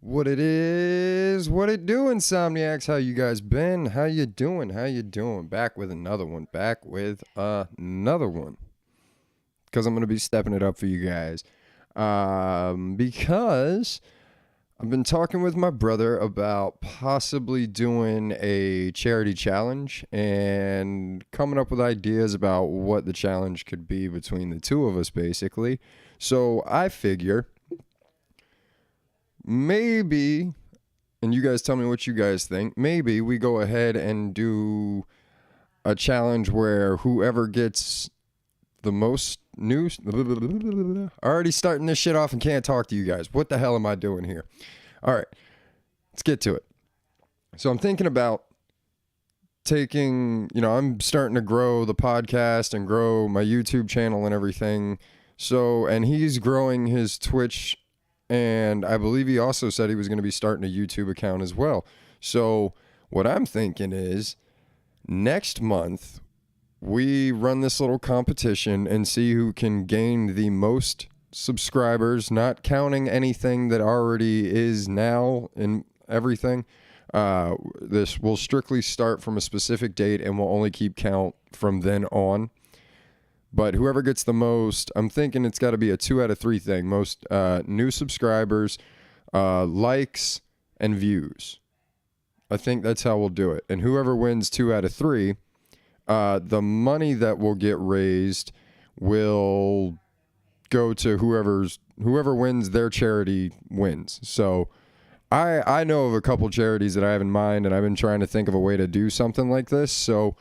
What it is, what it do, Insomniacs? How you guys been? How you doing? Back with another one. Because I'm going to be stepping it up for you guys. Because I've been talking with my brother about possibly doing a charity challenge and coming up with ideas about what the challenge could be between the two of us, basically. So I figure maybe, and you guys tell me what you guys think, maybe we go ahead and do a challenge where whoever gets the most news. Already starting this shit off and can't talk to you guys. What the hell am I doing here? All right, let's get to it. So I'm thinking about taking, I'm starting to grow the podcast and grow my YouTube channel and everything. So, and he's growing his Twitch, and I believe he also said he was going to be starting a YouTube account as well. So what I'm thinking is next month we run this little competition and see who can gain the most subscribers, not counting anything that already is now in everything. This will strictly start from a specific date and will only keep count from then on. But whoever gets the most, I'm thinking it's got to be a 2 out of 3 thing. Most new subscribers, likes, and views. I think that's how we'll do it. And whoever wins 2 out of 3, the money that will get raised will go to whoever wins, their charity wins. So I know of a couple charities that I have in mind, and I've been trying to think of a way to do something like this. So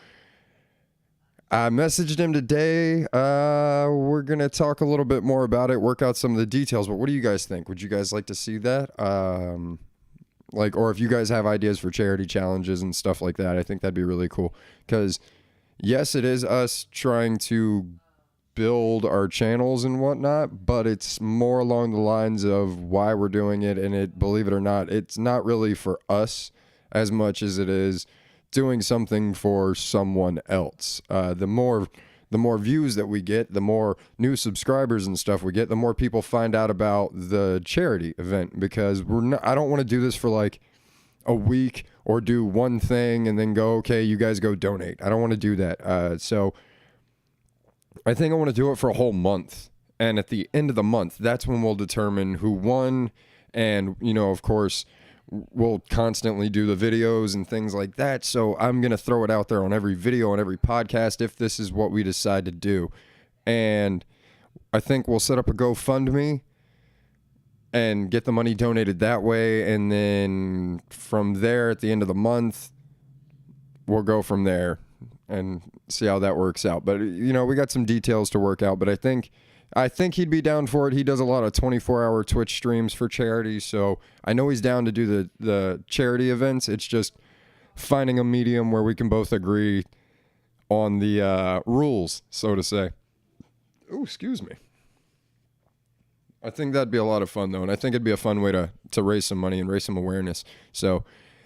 I messaged him today. We're going to talk a little bit more about it, work out some of the details. But what do you guys think? Would you guys like to see that? Or if you guys have ideas for charity challenges and stuff like that, I think that'd be really cool. Because, yes, it is us trying to build our channels and whatnot, but it's more along the lines of why we're doing it. And believe it or not, it's not really for us as much as it is doing something for someone else. The more views that we get, the more new subscribers and stuff we get, the more people find out about the charity event, because I don't want to do this for like a week or do one thing and then go, okay, you guys go donate. I don't want to do that. So I think I want to do it for a whole month. And at the end of the month, that's when we'll determine who won. And, of course, we'll constantly do the videos and things like that. So I'm going to throw it out there on every video, on every podcast, if this is what we decide to do. And I think we'll set up a GoFundMe and get the money donated that way. And then from there, at the end of the month, we'll go from there and see how that works out. But, we got some details to work out. But I think he'd be down for it. He does a lot of 24-hour Twitch streams for charity, so I know he's down to do the charity events. It's just finding a medium where we can both agree on the rules, so to say. Oh, excuse me. I think that'd be a lot of fun, though, and I think it'd be a fun way to raise some money and raise some awareness. So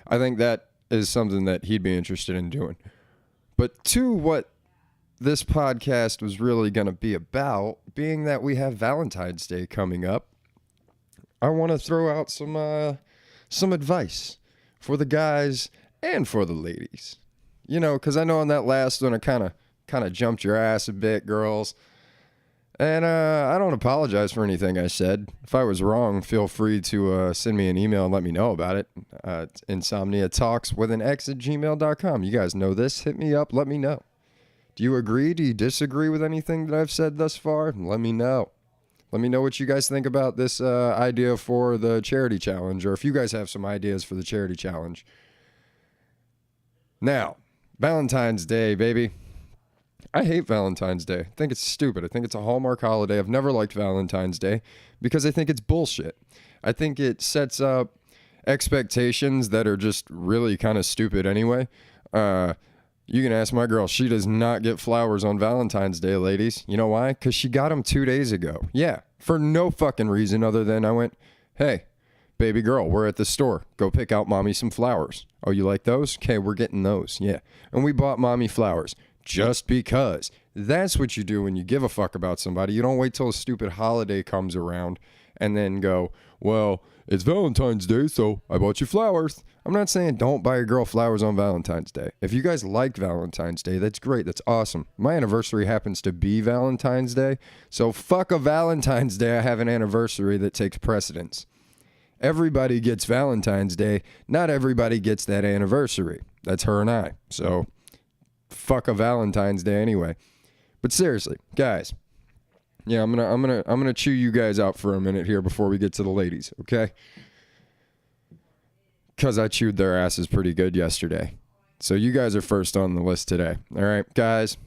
I think that is something that he'd be interested in doing. But to what this podcast was really going to be about, being that we have Valentine's Day coming up, I want to throw out some advice for the guys and for the ladies. Because I know on that last one I kind of jumped your ass a bit, girls. And I don't apologize for anything I said. If I was wrong, feel free to send me an email and let me know about it. It's Insomnia Talx with an X at gmail.com. You guys know this. Hit me up. Let me know. Do you agree? Do you disagree with anything that I've said thus far? Let me know. Let me know what you guys think about this idea for the charity challenge, or if you guys have some ideas for the charity challenge. Now, Valentine's Day, baby. I hate Valentine's Day. I think it's stupid. I think it's a Hallmark holiday. I've never liked Valentine's Day because I think it's bullshit. I think it sets up expectations that are just really kind of stupid anyway. You can ask my girl. She does not get flowers on Valentine's Day, ladies. You know why? Because she got them 2 days ago. Yeah, for no fucking reason other than I went, hey, baby girl, we're at the store. Go pick out mommy some flowers. Oh, you like those? Okay, we're getting those. Yeah. And we bought mommy flowers just because. That's what you do when you give a fuck about somebody. You don't wait till a stupid holiday comes around and then go, well, it's Valentine's Day, so I bought you flowers. I'm not saying don't buy your girl flowers on Valentine's Day. If you guys like Valentine's Day, that's great. That's awesome. My anniversary happens to be Valentine's Day, so fuck a Valentine's Day. I have an anniversary that takes precedence. Everybody gets Valentine's Day. Not everybody gets that anniversary. That's her and I. So fuck a Valentine's Day anyway. But seriously, guys, yeah, I'm gonna chew you guys out for a minute here before we get to the ladies, okay? Because I chewed their asses pretty good yesterday. So you guys are first on the list today. All right, guys.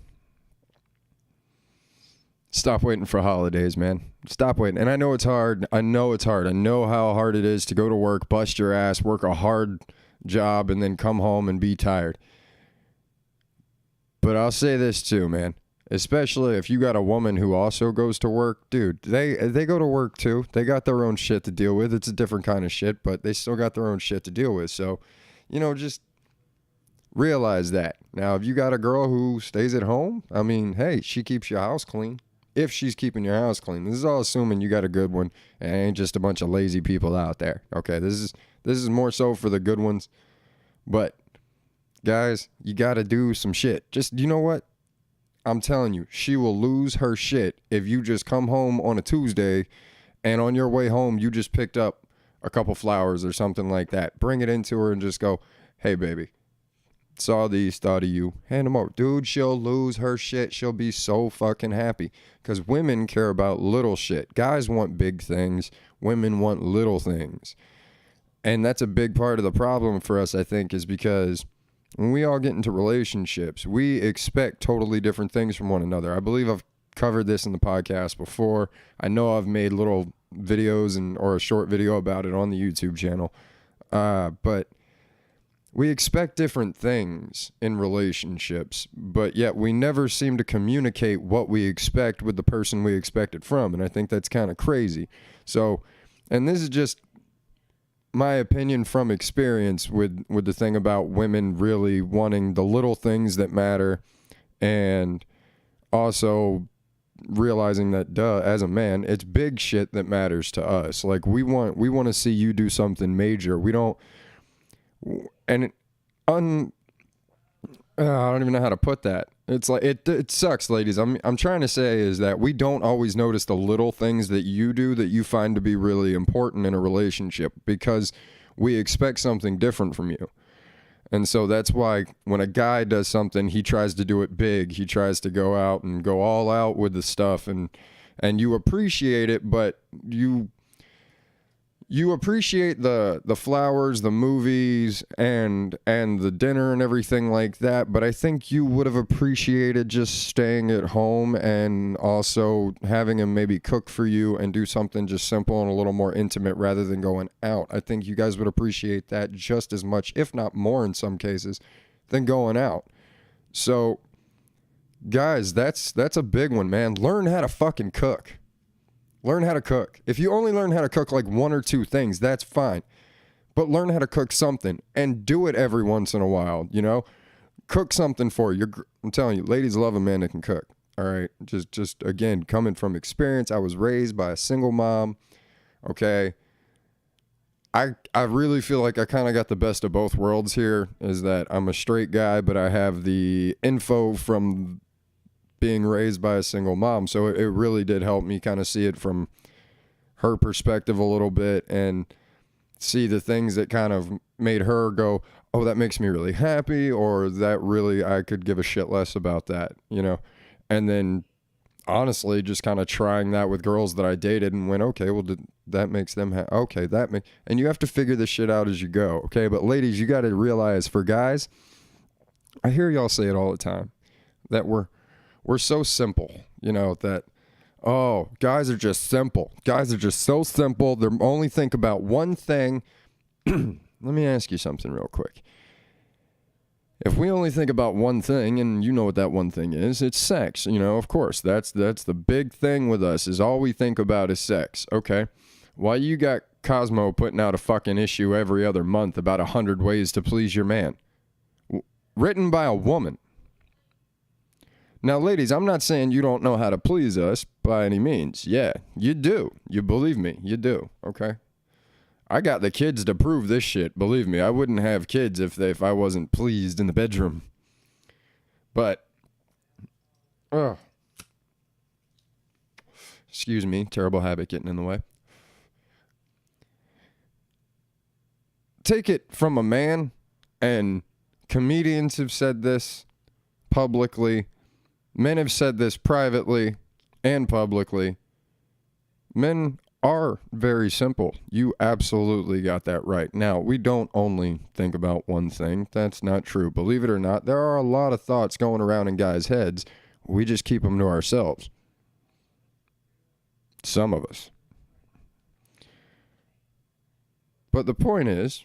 Stop waiting for holidays, man. Stop waiting. And I know it's hard. I know it's hard. I know how hard it is to go to work, bust your ass, work a hard job, and then come home and be tired. But I'll say this too, man. Especially if you got a woman who also goes to work, dude, they go to work too. They got their own shit to deal with. It's a different kind of shit, but they still got their own shit to deal with. So, just realize that. Now, if you got a girl who stays at home, I mean, hey, she keeps your house clean. If she's keeping your house clean. This is all assuming you got a good one and ain't just a bunch of lazy people out there. Okay, this is more so for the good ones. But, guys, you got to do some shit. Just, you know what? I'm telling you, she will lose her shit if you just come home on a Tuesday and on your way home, you just picked up a couple flowers or something like that. Bring it into her and just go, hey, baby, saw these, thought of you. Hand them over. Dude, she'll lose her shit. She'll be so fucking happy because women care about little shit. Guys want big things. Women want little things. And that's a big part of the problem for us, I think, is because when we all get into relationships, we expect totally different things from one another. I believe I've covered this in the podcast before. I know I've made little videos or a short video about it on the YouTube channel. But we expect different things in relationships, but yet we never seem to communicate what we expect with the person we expect it from. And I think that's kind of crazy. So, and this is just my opinion from experience with the thing about women really wanting the little things that matter, and also realizing that as a man, it's big shit that matters to us. Like we want to see you do something major. We don't, and I don't even know how to put that. It's like it sucks, ladies. I'm trying to say is that we don't always notice the little things that you do that you find to be really important in a relationship because we expect something different from you. And so that's why when a guy does something, he tries to do it big. He tries to go out and go all out with the stuff, and you appreciate it, but you appreciate the flowers, the movies, and the dinner and everything like that, but I think you would have appreciated just staying at home and also having him maybe cook for you and do something just simple and a little more intimate rather than going out. I think you guys would appreciate that just as much, if not more in some cases, than going out. So, guys, that's a big one, man. Learn how to fucking cook. Learn how to cook. If you only learn how to cook like one or two things, that's fine. But learn how to cook something and do it every once in a while, Cook something for you. I'm telling you, ladies love a man that can cook. All right? Just again, coming from experience, I was raised by a single mom, okay? I really feel like I kind of got the best of both worlds here, is that I'm a straight guy, but I have the info from being raised by a single mom. So it really did help me kind of see it from her perspective a little bit and see the things that kind of made her go, oh, that makes me really happy, or that really, I could give a shit less about that, And then honestly, just kind of trying that with girls that I dated and went, okay, well, that makes them okay, and you have to figure this shit out as you go. Okay. But ladies, you got to realize, for guys, I hear y'all say it all the time, that we're so simple, that, oh, guys are just simple. Guys are just so simple. They only think about one thing. Let me ask you something real quick. If we only think about one thing, and you know what that one thing is, it's sex. Of course, that's the big thing with us, is all we think about is sex. Okay. Why you got Cosmo putting out a fucking issue every other month about 100 ways to please your man? Written by a woman. Now, ladies, I'm not saying you don't know how to please us by any means. Yeah, you do. You believe me. You do. Okay. I got the kids to prove this shit. Believe me, I wouldn't have kids if I wasn't pleased in the bedroom. But, excuse me, terrible habit getting in the way. Take it from a man, and comedians have said this publicly. Men have said this privately and publicly. Men are very simple. You absolutely got that right. Now, we don't only think about one thing. That's not true. Believe it or not, there are a lot of thoughts going around in guys' heads. We just keep them to ourselves. Some of us. But the point is,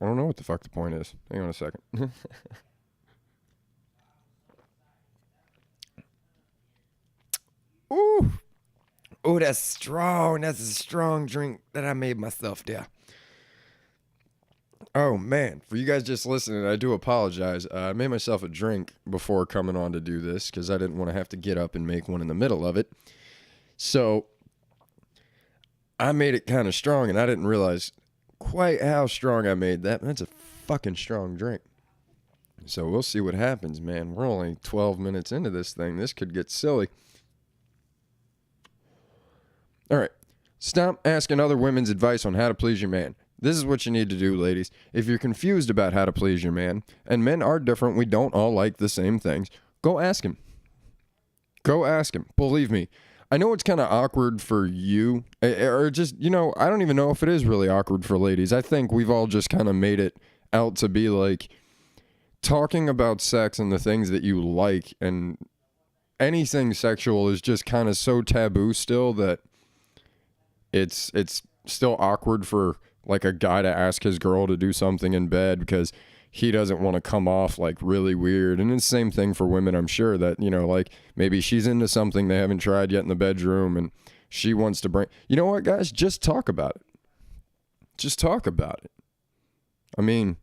I don't know what the fuck the point is. Hang on a second. Ooh. Oh, that's strong. That's a strong drink that I made myself there. Oh, man. For you guys just listening, I do apologize. I made myself a drink before coming on to do this because I didn't want to have to get up and make one in the middle of it. So I made it kind of strong, and I didn't realize quite how strong I made that. That's a fucking strong drink. So we'll see what happens, man. We're only 12 minutes into this thing. This could get silly. All right. Stop asking other women's advice on how to please your man. This is what you need to do, ladies. If you're confused about how to please your man, and men are different, we don't all like the same things, go ask him. Go ask him. Believe me. I know it's kind of awkward for you, or just, I don't even know if it is really awkward for ladies. I think we've all just kind of made it out to be like talking about sex and the things that you like and anything sexual is just kind of so taboo still that it's still awkward for like a guy to ask his girl to do something in bed because he doesn't want to come off like really weird. And it's the same thing for women, I'm sure, that, like maybe she's into something they haven't tried yet in the bedroom and she wants to bring, you know what, guys, just talk about it. Just talk about it. I mean,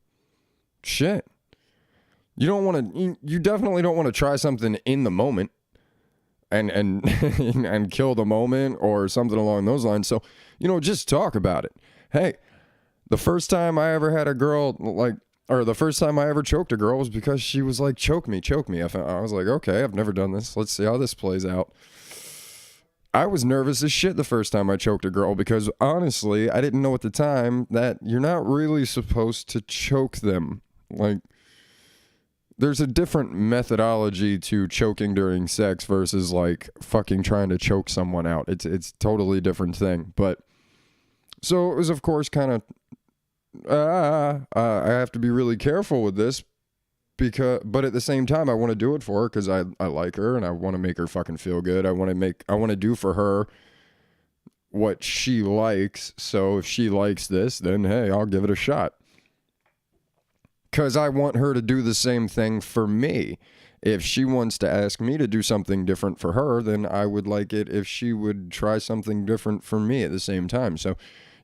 shit. You definitely don't want to try something in the moment and and kill the moment or something along those lines. So, just talk about it. Hey, the first time I ever had a girl the first time I ever choked a girl was because she was like, choke me. I was like, okay, I've never done this. Let's see how this plays out. I was nervous as shit the first time I choked a girl because honestly, I didn't know at the time that you're not really supposed to choke them. Like, there's a different methodology to choking during sex versus like fucking trying to choke someone out. It's totally different thing. But so it was, of course, kind of I have to be really careful with this but at the same time I want to do it for her because I like her and I want to make her fucking feel good. I want to do for her what she likes. So if she likes this, then hey, I'll give it a shot. Because I want her to do the same thing for me. If she wants to ask me to do something different for her, then I would like it if she would try something different for me at the same time. So,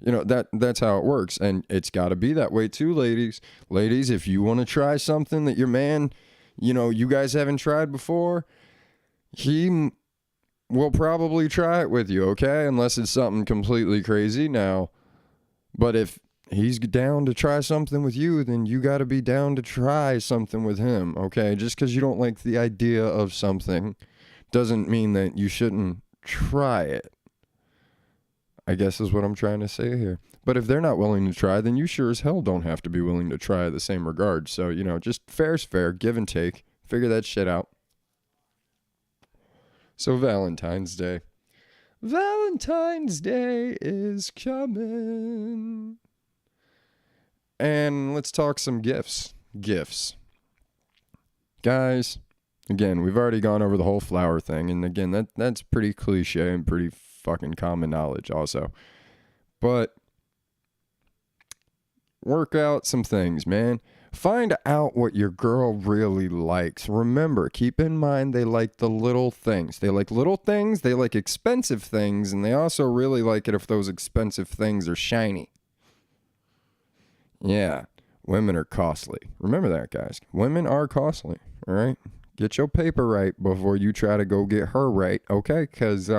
that's how it works. And it's got to be that way too, ladies. Ladies, if you want to try something that your man, you guys haven't tried before, he will probably try it with you, okay? Unless it's something completely crazy now. But if he's down to try something with you, then you got to be down to try something with him, okay? Just because you don't like the idea of something doesn't mean that you shouldn't try it, I guess is what I'm trying to say here. But if they're not willing to try, then you sure as hell don't have to be willing to try the same regard. So, just fair's fair, give and take, figure that shit out. So Valentine's Day. Valentine's Day is coming. And let's talk some gifts. Gifts. Guys, again, we've already gone over the whole flower thing. And again, that's pretty cliche and pretty fucking common knowledge also. But work out some things, man. Find out what your girl really likes. Remember, keep in mind they like the little things. They like little things, they like expensive things, and they also really like it if those expensive things are shiny. Yeah, women are costly. Remember that, guys. Women are costly, all right? Get your paper right before you try to go get her right, okay? Because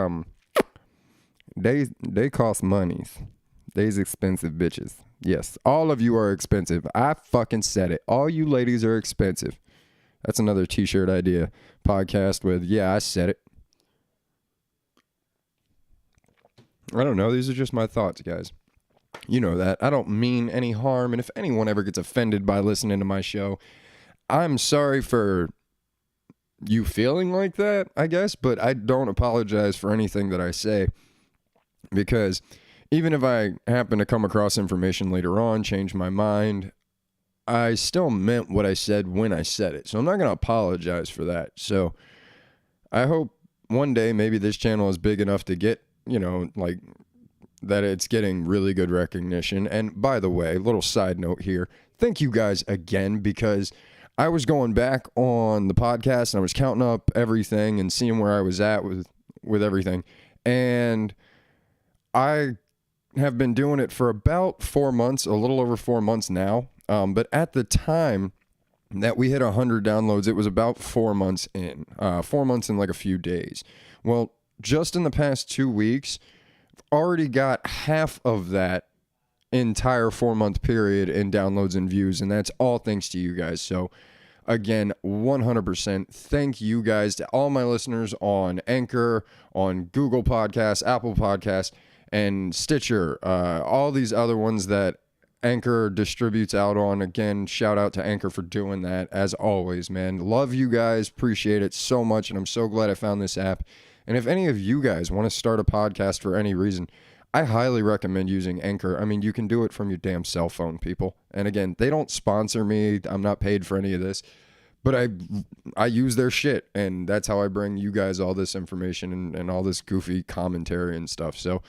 they cost monies. They's expensive bitches. Yes, all of you are expensive. I fucking said it. All you ladies are expensive. That's another t-shirt idea. Podcast with, yeah, I said it. I don't know. These are just my thoughts, guys. You know that. I don't mean any harm. And if anyone ever gets offended by listening to my show, I'm sorry for you feeling like that, I guess. But I don't apologize for anything that I say. Because even if I happen to come across information later on, change my mind, I still meant what I said when I said it. So I'm not going to apologize for that. So I hope one day maybe this channel is big enough to get, you know, like that it's getting really good recognition. And by the way, little side note here, thank you guys again, because I was going back on the podcast and I was counting up everything and seeing where I was at with everything. And I have been doing it for about 4 months, a little over 4 months now. But at the time that we hit 100 downloads, it was about 4 months in, 4 months in like a few days. Well, just in the past 2 weeks, I've already got half of that entire 4-month period in downloads and views. And that's all thanks to you guys. So again, 100% thank you guys to all my listeners on Anchor, on Google Podcasts, Apple Podcasts, and Stitcher, all these other ones that Anchor distributes out on. Again, shout out to Anchor for doing that, as always, man. Love you guys, appreciate it so much, and I'm so glad I found this app. And if any of you guys want to start a podcast for any reason, I highly recommend using Anchor. I mean, you can do it from your damn cell phone, people. And again, they don't sponsor me. I'm not paid for any of this. But I use their shit, and that's how I bring you guys all this information and all this goofy commentary and stuff. So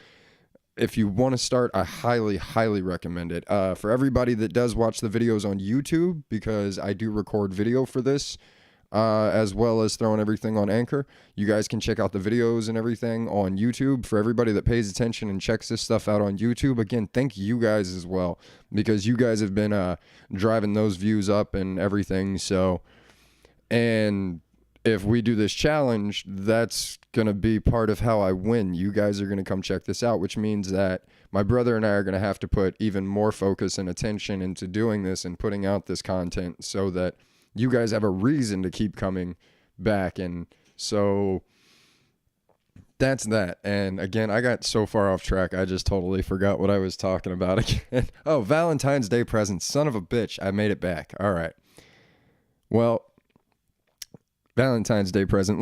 if you want to start, I highly, highly recommend it. For everybody that does watch the videos on YouTube, because I do record video for this, as well as throwing everything on Anchor, you guys can check out the videos and everything on YouTube. For everybody that pays attention and checks this stuff out on YouTube, again, thank you guys as well, because you guys have been driving those views up and everything. So, and if we do this challenge, that's going to be part of how I win. You guys are going to come check this out, which means that my brother and I are going to have to put even more focus and attention into doing this and putting out this content so that you guys have a reason to keep coming back. And so that's that. And again, I got so far off track, I just totally forgot what I was talking about again. Oh, Valentine's Day presents. Son of a bitch. I made it back. All right. Well, Valentine's Day present.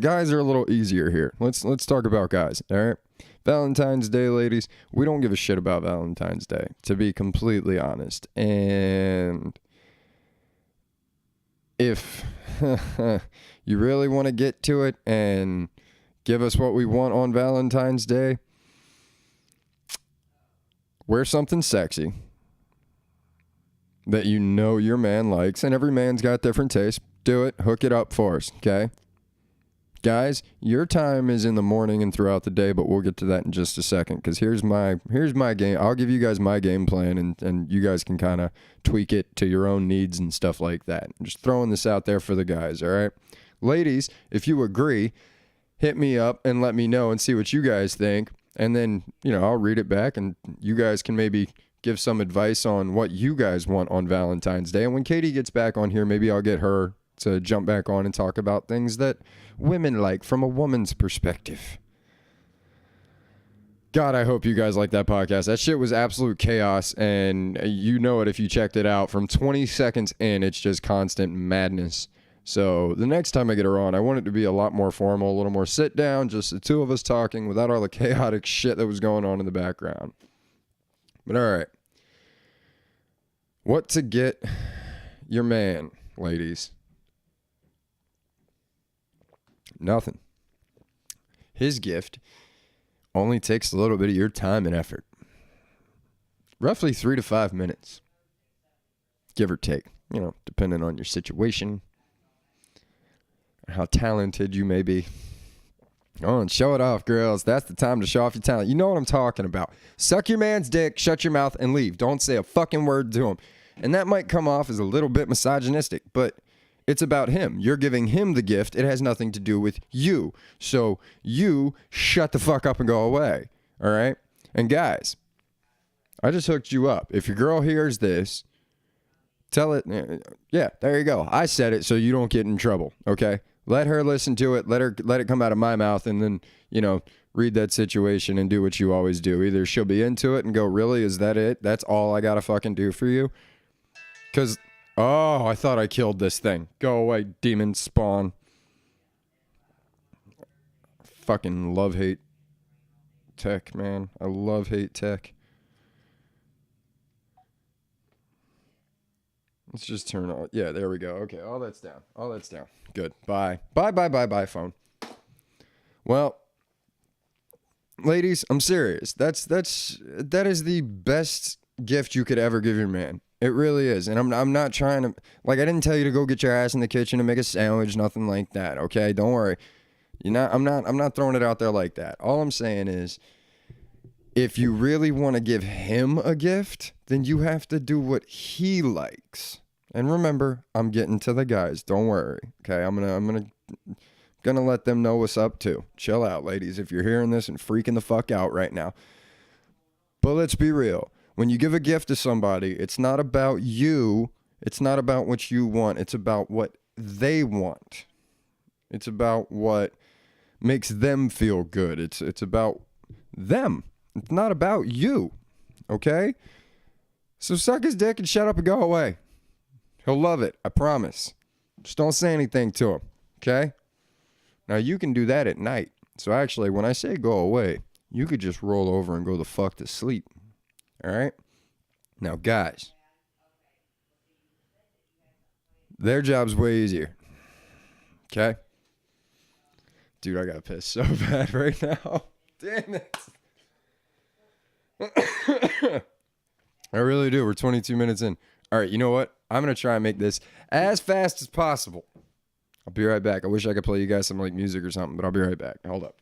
Guys are a little easier here. Let's talk about guys. All right. Valentine's Day, ladies. We don't give a shit about Valentine's Day, to be completely honest. And if you really want to get to it and give us what we want on Valentine's Day, wear something sexy that you know your man likes, and every man's got different tastes. Do it. Hook it up for us, okay? Guys, your time is in the morning and throughout the day, but we'll get to that in just a second, because here's my game. I'll give you guys my game plan, and you guys can kind of tweak it to your own needs and stuff like that. I'm just throwing this out there for the guys, all right? Ladies, if you agree, hit me up and let me know and see what you guys think, and then, you know, I'll read it back, and you guys can maybe give some advice on what you guys want on Valentine's Day. And when Katie gets back on here, maybe I'll get her to jump back on and talk about things that women like from a woman's perspective. God, I hope you guys like that podcast. That shit was absolute chaos, and you know it if you checked it out. From 20 seconds in, it's just constant madness. So the next time I get her on, I want it to be a lot more formal, a little more sit down, just the two of us talking without all the chaotic shit that was going on in the background. But all right. What to get your man, ladies? Nothing. His gift only takes a little bit of your time and effort. Roughly 3 to 5 minutes. Give or take. You know, depending on your situation. How talented you may be. Oh, and show it off, girls. That's the time to show off your talent. You know what I'm talking about. Suck your man's dick, shut your mouth, and leave. Don't say a fucking word to him. And that might come off as a little bit misogynistic, but it's about him. You're giving him the gift. It has nothing to do with you. So you shut the fuck up and go away. All right? And guys, I just hooked you up. If your girl hears this, tell it. Yeah, there you go. I said it so you don't get in trouble, okay? Let her listen to it. Let it come out of my mouth, and then, read that situation and do what you always do. Either she'll be into it and go, really, is that it? That's all I gotta fucking do for you? Because, oh, I thought I killed this thing. Go away, demon spawn. Fucking love-hate tech, man. I love-hate tech. Let's just turn on. Yeah, there we go. Okay, all that's down. All that's down. Good. Bye. Bye, phone. Well, ladies, I'm serious. That is the best gift you could ever give your man. It really is. And I'm not trying to, like, I didn't tell you to go get your ass in the kitchen and make a sandwich, nothing like that. Okay? Don't worry. I'm not throwing it out there like that. All I'm saying is, if you really want to give him a gift, then you have to do what he likes. And remember, I'm getting to the guys. Don't worry. Okay, I'm gonna let them know what's up too. Chill out, ladies, if you're hearing this and freaking the fuck out right now. But let's be real. When you give a gift to somebody, it's not about you. It's not about what you want. It's about what they want. It's about what makes them feel good. It's about them. It's not about you, okay? So suck his dick and shut up and go away. He'll love it, I promise. Just don't say anything to him, okay? Now, you can do that at night. So actually, when I say go away, you could just roll over and go the fuck to sleep, all right? Now, guys, their job's way easier, okay? Dude, I got pissed so bad right now. Damn it. I really do. We're 22 minutes in. All right, you know what? I'm going to try and make this as fast as possible. I'll be right back. I wish I could play you guys some like music or something, but I'll be right back. Hold up.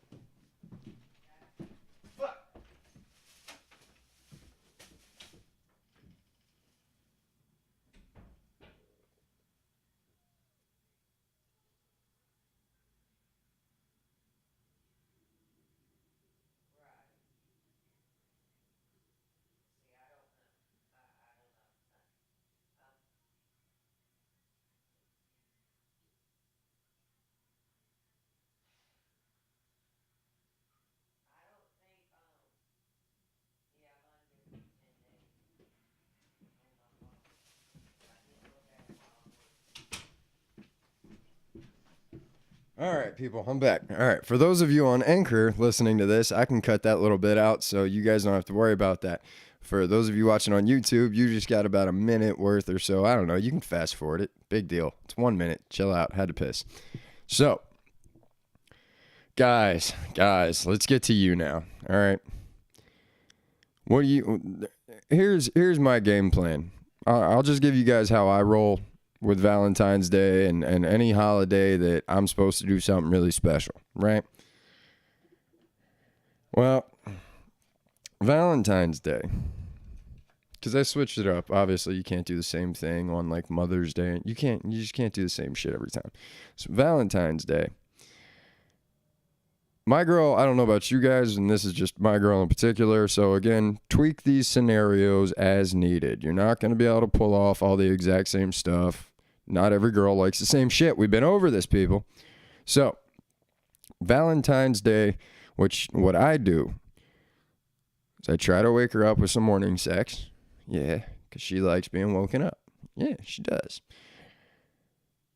All right, people, I'm back. All right, for those of you on Anchor listening to this, I can cut that little bit out so you guys don't have to worry about that. For those of you watching on YouTube, you just got about a minute worth or so. I don't know. You can fast forward it. Big deal. It's 1 minute. Chill out. Had to piss. So, guys, let's get to you now. All right. Here's my game plan. I'll just give you guys how I roll with Valentine's Day and any holiday that I'm supposed to do something really special, right? Well, Valentine's Day, because I switched it up. Obviously, you can't do the same thing on like Mother's Day. You just can't do the same shit every time. So Valentine's Day, my girl, I don't know about you guys, and this is just my girl in particular. So again, tweak these scenarios as needed. You're not going to be able to pull off all the exact same stuff. Not every girl likes the same shit. We've been over this, people. So, Valentine's Day, what I do is I try to wake her up with some morning sex. Yeah, because she likes being woken up. Yeah, she does.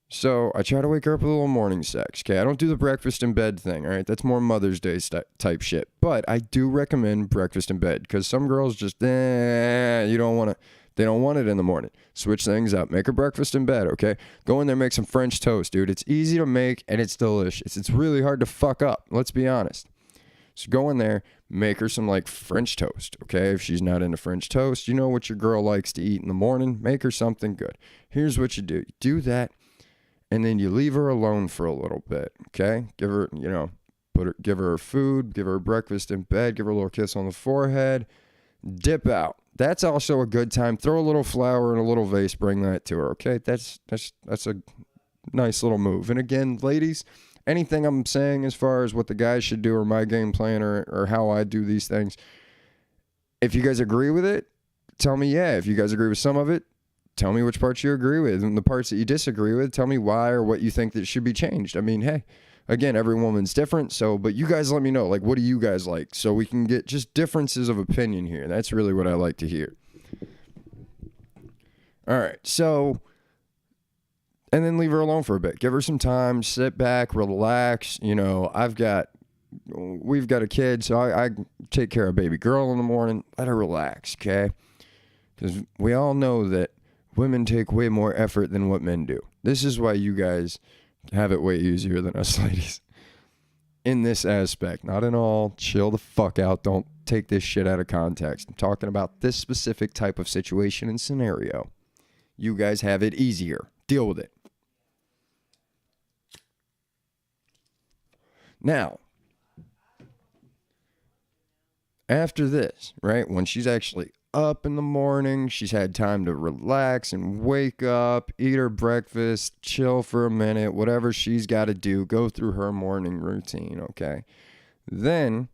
So, I try to wake her up with a little morning sex. Okay, I don't do the breakfast in bed thing, all right? That's more Mother's Day type shit. But I do recommend breakfast in bed because some girls just, you don't want to. They don't want it in the morning. Switch things up. Make her breakfast in bed, okay? Go in there, make some French toast, dude. It's easy to make, and it's delicious. It's really hard to fuck up. Let's be honest. So go in there, make her some, like, French toast, okay? If she's not into French toast, you know what your girl likes to eat in the morning. Make her something good. Here's what you do. You do that, and then you leave her alone for a little bit, okay? Give her, give her food, give her breakfast in bed, give her a little kiss on the forehead, dip out. That's also a good time. Throw a little flower in a little vase. Bring that to her, okay? That's a nice little move. And again, ladies, anything I'm saying as far as what the guys should do or my game plan or how I do these things, if you guys agree with it, tell me, yeah, if you guys agree with some of it, tell me which parts you agree with. And the parts that you disagree with, tell me why or what you think that should be changed. I mean, hey, again, every woman's different. So, but you guys let me know, like, what do you guys like? So we can get just differences of opinion here. That's really what I like to hear. All right. So, and then leave her alone for a bit. Give her some time, sit back, relax. You know, we've got a kid, so I take care of baby girl in the morning. Let her relax, okay? Because we all know that women take way more effort than what men do. This is why you guys have it way easier than us ladies. In this aspect, not in all. Chill the fuck out. Don't take this shit out of context. I'm talking about this specific type of situation and scenario. You guys have it easier. Deal with it. Now, after this, right, when she's actually up in the morning, she's had time to relax and wake up, eat her breakfast, chill for a minute, whatever she's got to do, go through her morning routine, okay? Then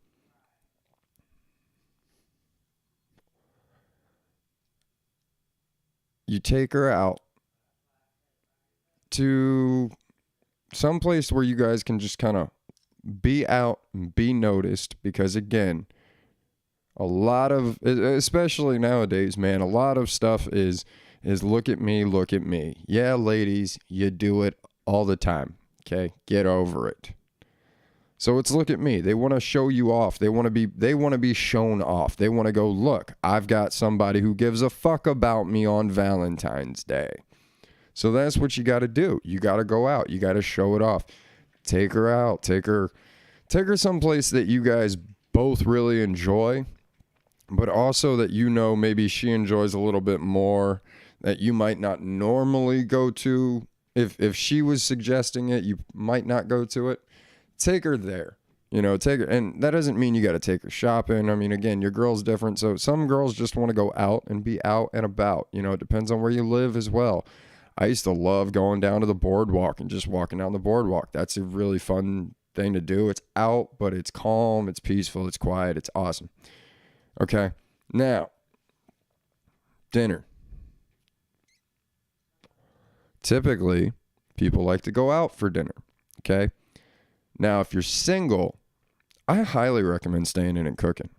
you take her out to some place where you guys can just kind of be out and be noticed, because again, a lot of, especially nowadays, man, a lot of stuff is look at me, look at me. Yeah, ladies, you do it all the time, okay? Get over it. So it's look at me. They want to show you off. They want to be shown off. They want to go, look, I've got somebody who gives a fuck about me on Valentine's Day. So that's what you got to do. You got to go out. You got to show it off. Take her out. Take her someplace that you guys both really enjoy, but also that you know maybe she enjoys a little bit more, that you might not normally go to. If she was suggesting it, you might not go to it. Take her there. You know, take her. And that doesn't mean you got to take her shopping. I mean, again, your girl's different. So some girls just want to go out and be out and about. You know, it depends on where you live as well. I used to love going down to the boardwalk and just walking down the boardwalk. That's a really fun thing to do. It's out, but it's calm, it's peaceful, it's quiet, it's awesome. Okay, now, dinner. Typically, people like to go out for dinner, okay? Now, if you're single, I highly recommend staying in and cooking.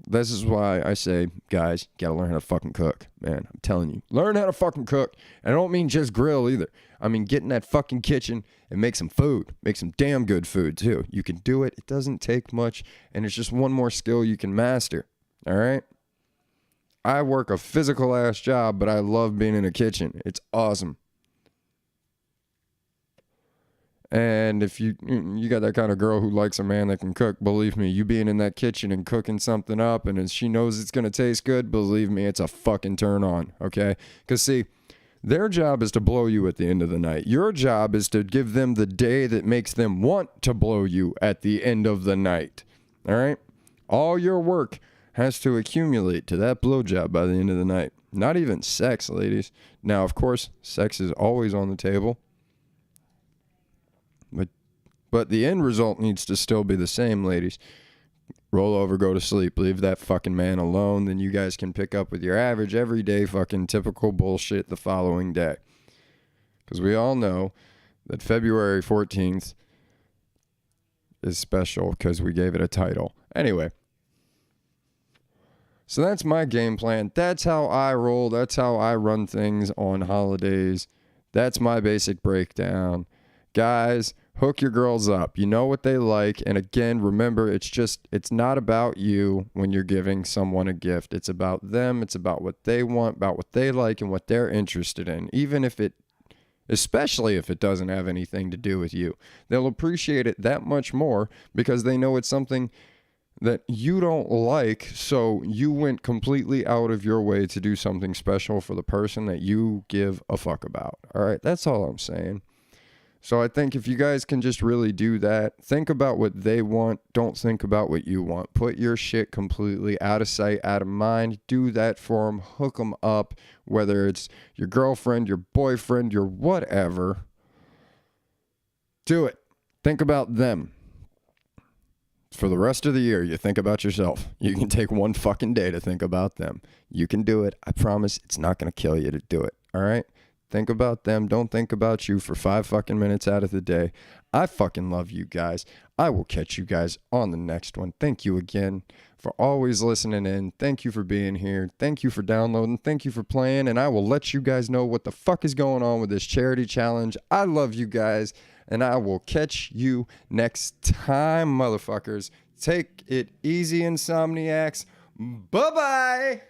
This is why I say, guys, gotta learn how to fucking cook, man. I'm telling you, learn how to fucking cook. And I don't mean just grill either. I mean, get in that fucking kitchen and make some food. Make some damn good food, too. You can do it. It doesn't take much, and it's just one more skill you can master, all right? I work a physical-ass job, but I love being in a kitchen. It's awesome. And if you got that kind of girl who likes a man that can cook, believe me, you being in that kitchen and cooking something up, and as she knows it's going to taste good, believe me, it's a fucking turn on, okay? Because, see, their job is to blow you at the end of the night. Your job is to give them the day that makes them want to blow you at the end of the night, all right? All your work has to accumulate to that blowjob by the end of the night. Not even sex, ladies. Now, of course, sex is always on the table. But the end result needs to still be the same, ladies. Roll over, go to sleep, leave that fucking man alone. Then you guys can pick up with your average, everyday fucking typical bullshit the following day. Because we all know that February 14th is special because we gave it a title. Anyway. So that's my game plan. That's how I roll. It's how I run things on holidays. That's my basic breakdown. Guys, hook your girls up. You know what they like. And again, remember, it's not about you when you're giving someone a gift. It's about them. It's about what they want, about what they like, and what they're interested in. Especially if it doesn't have anything to do with you. They'll appreciate it that much more because they know it's something that you don't like, so you went completely out of your way to do something special for the person that you give a fuck about. All right, that's all I'm saying. So I think if you guys can just really do that, think about what they want, don't think about what you want. Put your shit completely out of sight, out of mind. Do that for them. Hook them up, whether it's your girlfriend, your boyfriend, your whatever. Do it. Think about them. for the rest of the year, you think about yourself. You can take one fucking day to think about them. You can do it. I promise it's not going to kill you to do it. All right? Think about them. Don't think about you for 5 fucking minutes out of the day. I fucking love you guys. I will catch you guys on the next one. Thank you again for always listening in. Thank you for being here. Thank you for downloading. Thank you for playing. And I will let you guys know what the fuck is going on with this charity challenge. I love you guys. And I will catch you next time, motherfuckers. Take it easy, Insomniacs. Bye-bye.